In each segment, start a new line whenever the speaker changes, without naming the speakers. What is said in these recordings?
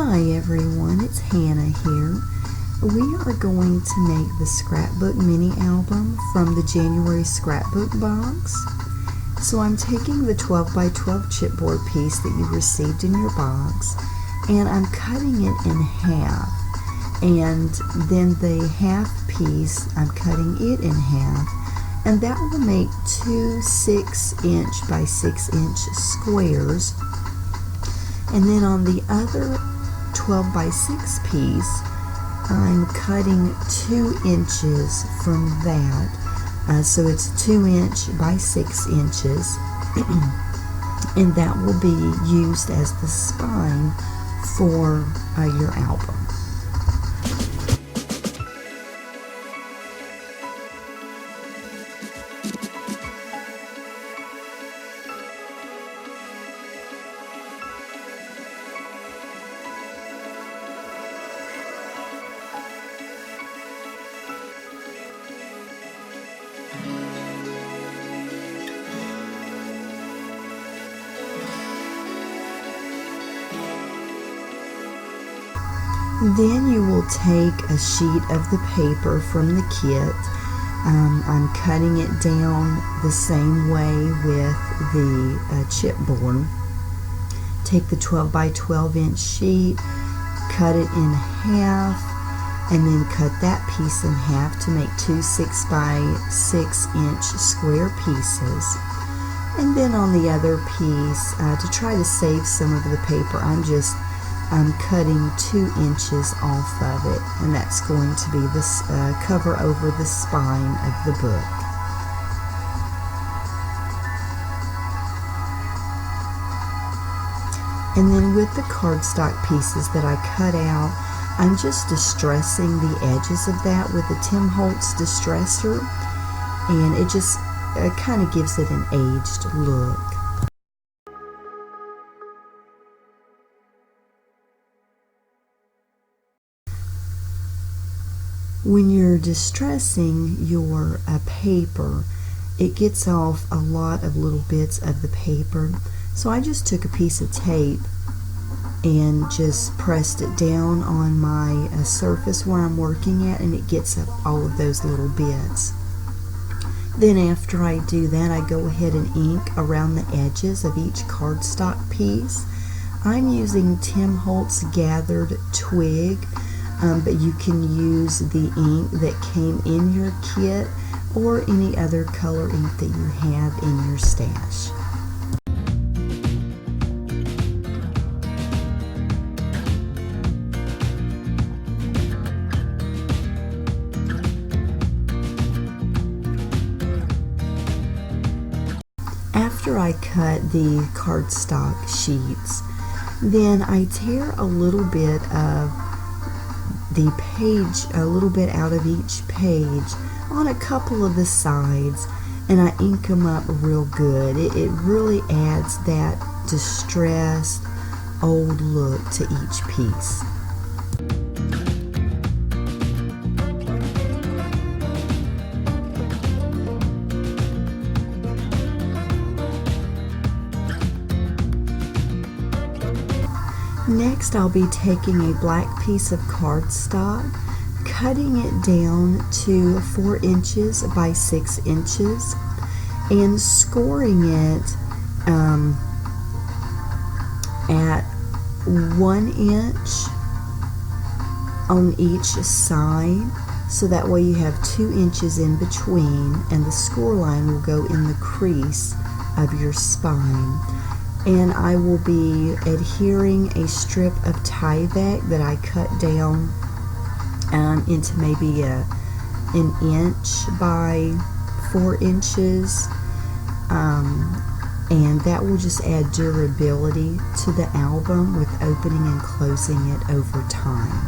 Hi everyone, it's Hannah here. We are going to make the Scrapbook mini album from the January Scrapbook box. So I'm taking the 12 by 12 chipboard piece that you received in your box and I'm cutting it in half. And then the half piece, I'm cutting it in half, and that will make two 6" by 6" squares. And then on the other 12 by 6 piece, I'm cutting 2 inches from that. So it's 2" by 6", and that will be used as the spine for your album. Then you will take a sheet of the paper from the kit. I'm cutting it down the same way with the chipboard. Take the 12 by 12 inch sheet, cut it in half, and then cut that piece in half to make two 6 by 6" square pieces. And then on the other piece, to try to save some of the paper, I'm cutting 2 inches off of it, and that's going to be this cover over the spine of the book. And then with the cardstock pieces that I cut out, I'm just distressing the edges of that with a Tim Holtz distressor, and it just kind of gives it an aged look. When you're distressing your paper, it gets off a lot of little bits of the paper. So I just took a piece of tape and just pressed it down on my surface where I'm working at, and it gets up all of those little bits. Then after I do that, I go ahead and ink around the edges of each cardstock piece. I'm using Tim Holtz Gathered Twig. But you can use the ink that came in your kit or any other color ink that you have in your stash. After I cut the cardstock sheets, then I tear a little bit of the page, a little bit out of each page on a couple of the sides, and I ink them up real good. It really adds that distressed old look to each piece. Next, I'll be taking a black piece of cardstock, cutting it down to 4" by 6", and scoring it at 1 inch on each side, so that way you have 2 inches in between, and the score line will go in the crease of your spine. And I will be adhering a strip of Tyvek that I cut down into maybe an inch by 4 inches, and that will just add durability to the album with opening and closing it over time.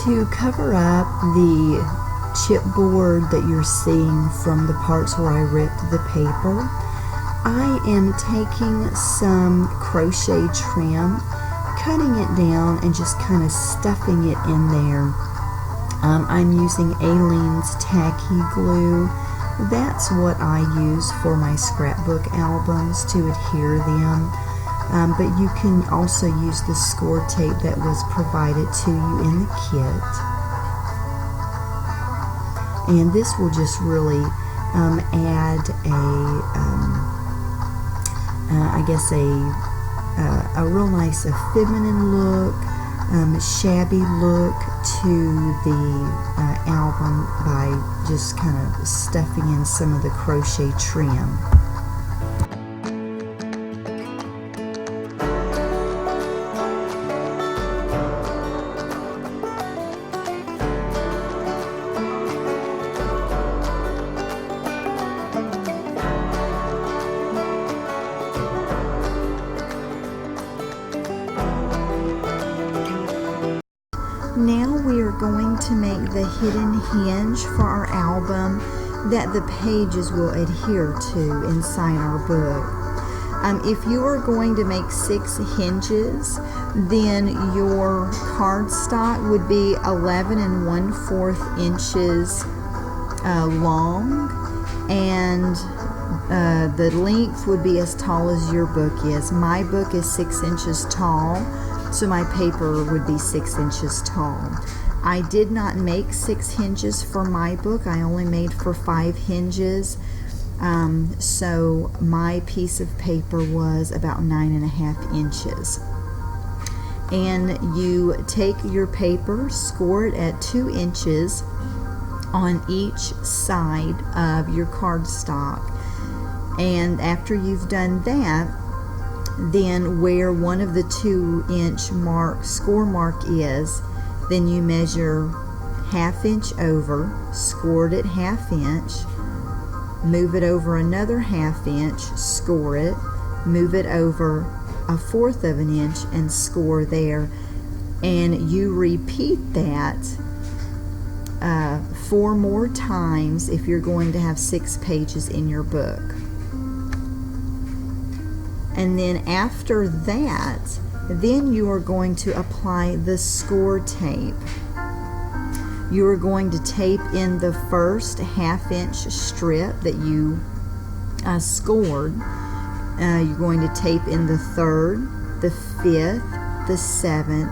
To cover up the chipboard that you're seeing from the parts where I ripped the paper, I am taking some crochet trim, cutting it down and just kind of stuffing it in there. I'm using Aleene's tacky glue. That's what I use for my scrapbook albums to adhere them. But you can also use the score tape that was provided to you in the kit. And this will just really add a real nice feminine look, shabby look to the album by just kind of stuffing in some of the crochet trim. Now we are going to make the hidden hinge for our album that the pages will adhere to inside our book. If you are going to make 6 hinges, then your cardstock would be 11 1/4 inches long, and the length would be as tall as your book is. My book is 6 inches tall, so my paper would be 6 inches tall. I did not make 6 hinges for my book. I only made for 5 hinges. So my piece of paper was about 9.5 inches. And you take your paper, score it at 2 inches on each side of your cardstock. And after you've done that, then where one of the 2-inch score mark is, then you measure 1/2 inch over, score it at 1/2 inch, move it over another 1/2 inch, score it, move it over 1/4 of an inch and score there. And you repeat that 4 more times if you're going to have 6 pages in your book. And then after that, then you are going to apply the score tape. You are going to tape in the first 1/2 inch strip that you scored. You're going to tape in the 3rd, the 5th, the 7th,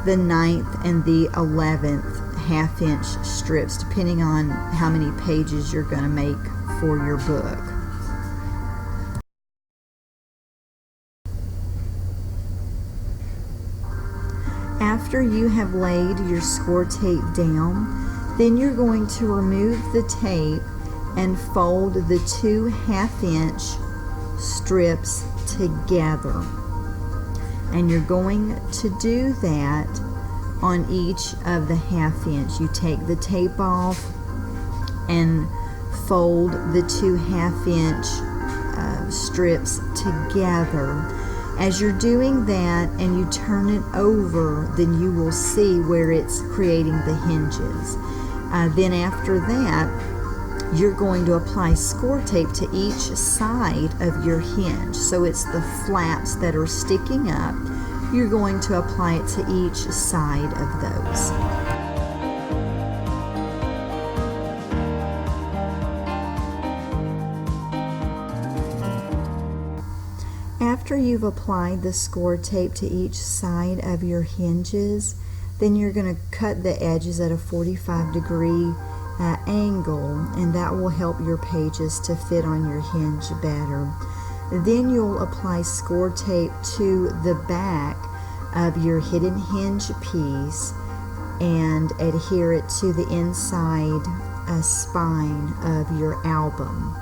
the 9th, and the 11th 1/2 inch strips, depending on how many pages you're going to make for your book. After you have laid your score tape down, then you're going to remove the tape and fold the 2 1/2 inch strips together. And you're going to do that on each of the 1/2 inch. You take the tape off and fold the 2 1/2 inch strips together. As you're doing that and you turn it over, then you will see where it's creating the hinges. Then after that, you're going to apply score tape to each side of your hinge. So it's the flaps that are sticking up. You're going to apply it to each side of those. After you've applied the score tape to each side of your hinges, then you're going to cut the edges at a 45-degree angle, and that will help your pages to fit on your hinge better. Then you'll apply score tape to the back of your hidden hinge piece and adhere it to the inside spine of your album.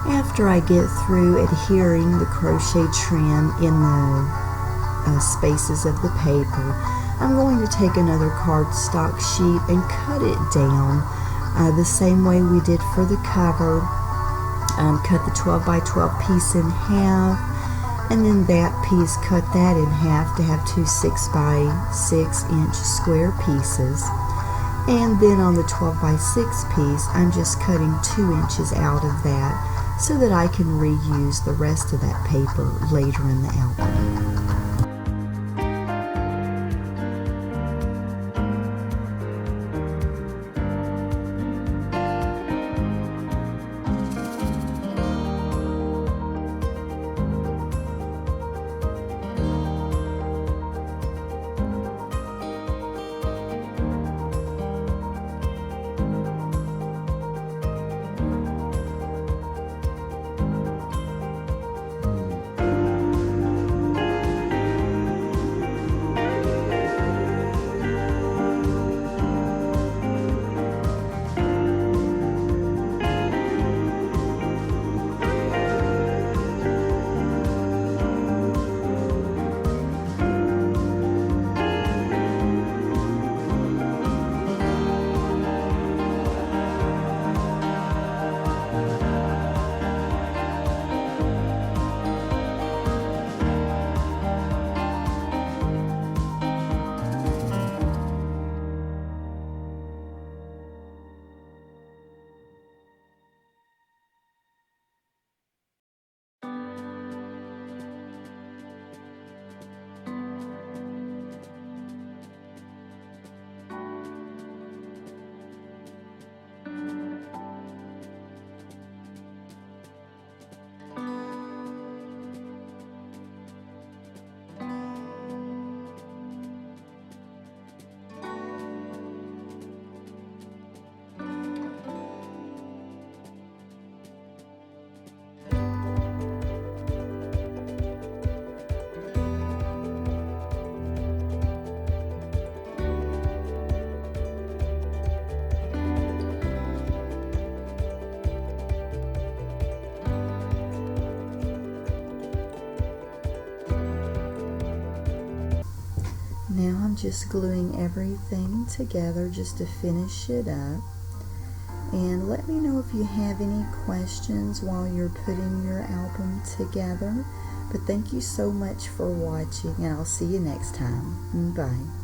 After I get through adhering the crochet trim in the spaces of the paper, I'm going to take another cardstock sheet and cut it down the same way we did for the cover. Cut the 12 by 12 piece in half, and then that piece, cut that in half to have two 6 by 6 inch square pieces. And then on the 12 by 6 piece, I'm just cutting 2 inches out of that so that I can reuse the rest of that paper later in the album. Now I'm just gluing everything together just to finish it up. And let me know if you have any questions while you're putting your album together. But thank you so much for watching, and I'll see you next time. Bye.